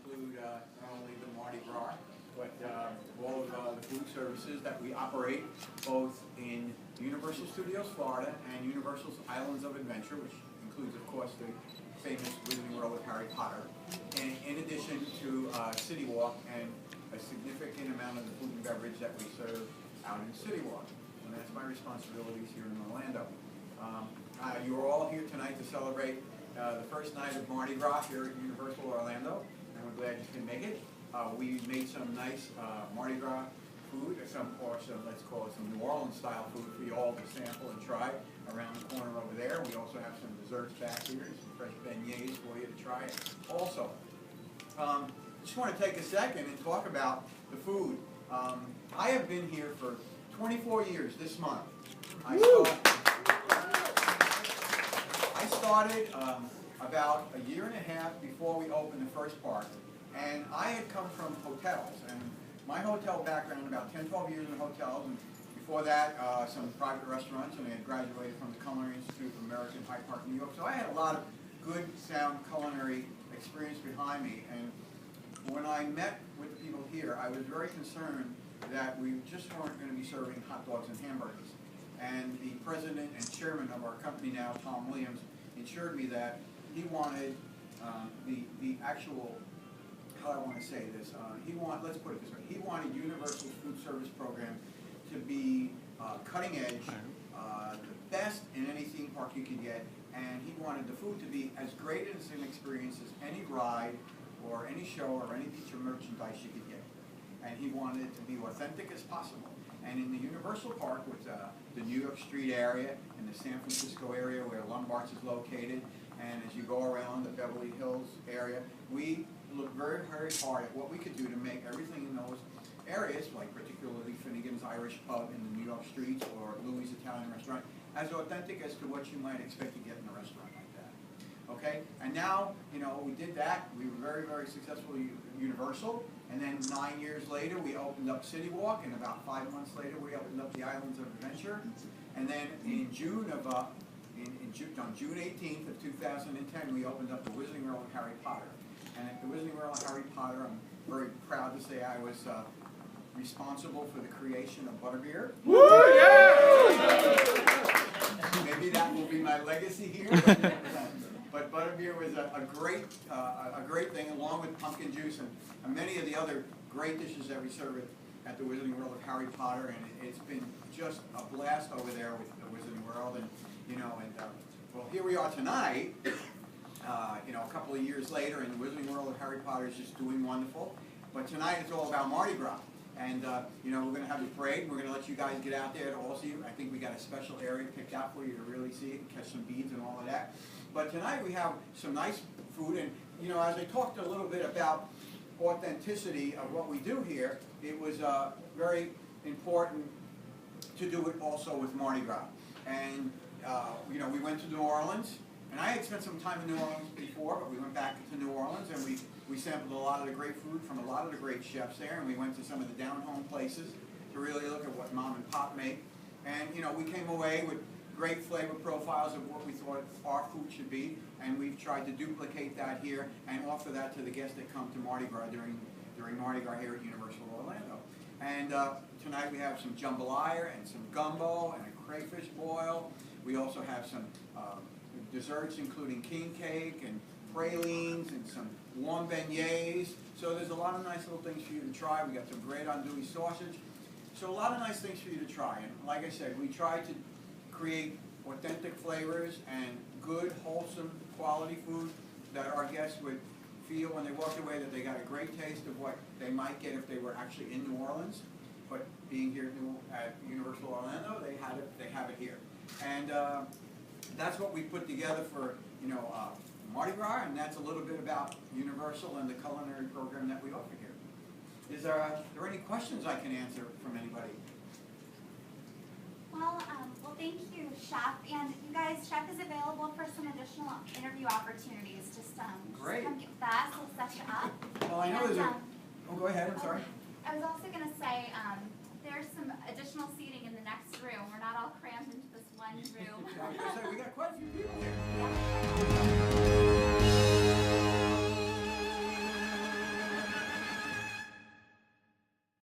include not only the Mardi Gras, but all of the food services that we operate both in Universal Studios Florida and Universal's Islands of Adventure, which includes, of course, the famous Wizarding World of Harry Potter, and in addition to City Walk and a significant amount of the food and beverage that we serve out in City Walk. And that's my responsibilities here in Orlando. You are all here tonight to celebrate the first night of Mardi Gras here at Universal Orlando, and we're glad you can make it. We made some nice Mardi Gras food, let's call it some New Orleans style food for you all to sample and try around the corner over there. We also have some desserts back here, some fresh beignets for you to try also. Just want to take a second and talk about the food. I have been here for 24 years this month. I started about a year and a half before we opened the first park, and I had come from hotels, and my hotel background, about 10, 12 years in hotels, and before that some private restaurants, and I had graduated from the Culinary Institute of America in Hyde Park, New York, so I had a lot of good, sound culinary experience behind me. And when I met with the people here, I was very concerned that we just weren't going to be serving hot dogs and hamburgers. And the president and chairman of our company now, Tom Williams, assured me that he wanted the actual, how do I want to say this, let's put it this way, he wanted Universal's food service program to be cutting edge, the best in any theme park you could get, and he wanted the food to be as great as an experience as any ride or any show or any piece of merchandise you could get. And he wanted it to be authentic as possible. And in the Universal Park, with the New York Street area and the San Francisco area where Lombards is located, and as you go around the Beverly Hills area, we looked very, very hard at what we could do to make everything in those areas, like particularly Finnegan's Irish Pub in the New York streets or Louis Italian Restaurant, as authentic as to what you might expect to get in a restaurant like that. Okay? And now, you know, we did that. We were very, very successful at Universal. And then 9 years later, we opened up City Walk, and about 5 months later, we opened up the Islands of Adventure. And then in June of on June 18th of 2010, we opened up the Wizarding World of Harry Potter. And at the Wizarding World of Harry Potter, I'm very proud to say I was responsible for the creation of Butterbeer. Woo! Yeah! Maybe that will be my legacy here. But Butterbeer was a great thing, along with pumpkin juice and many of the other great dishes that we serve at the Wizarding World of Harry Potter. And it's been just a blast over there with the Wizarding World. And well, here we are tonight. A couple of years later, and the Wizarding World of Harry Potter is just doing wonderful. But tonight it's all about Mardi Gras. And, we're going to have the parade, and we're going to let you guys get out there to all see it. I think we got a special area picked out for you to really see it and catch some beads and all of that. But tonight we have some nice food, and, as I talked a little bit about authenticity of what we do here, it was very important to do it also with Mardi Gras. And, we went to New Orleans. And I had spent some time in New Orleans before, but we went back to New Orleans, and we sampled a lot of the great food from a lot of the great chefs there, and we went to some of the down-home places to really look at what mom and pop make. And, we came away with great flavor profiles of what we thought our food should be, and we've tried to duplicate that here and offer that to the guests that come to Mardi Gras during Mardi Gras here at Universal Orlando. And tonight we have some jambalaya and some gumbo and a crayfish boil. We also have some desserts including king cake and pralines and some warm beignets. So there's a lot of nice little things for you to try. We got some great andouille sausage. So a lot of nice things for you to try. And like I said, we try to create authentic flavors and good, wholesome, quality food that our guests would feel when they walked away that they got a great taste of what they might get if they were actually in New Orleans. But being here at Universal Orlando, they have it here. And that's what we put together for, Mardi Gras, and that's a little bit about Universal and the culinary program that we offer here. Is there any questions I can answer from anybody? Well, thank you, Chef. And you guys, Chef is available for some additional interview opportunities. Just come get with us. We'll set you up. Well, I know there's go ahead. I'm sorry. I was also going to say there's some additional seating in the next room. We're not all crammed into this one room. We got quite a few people here.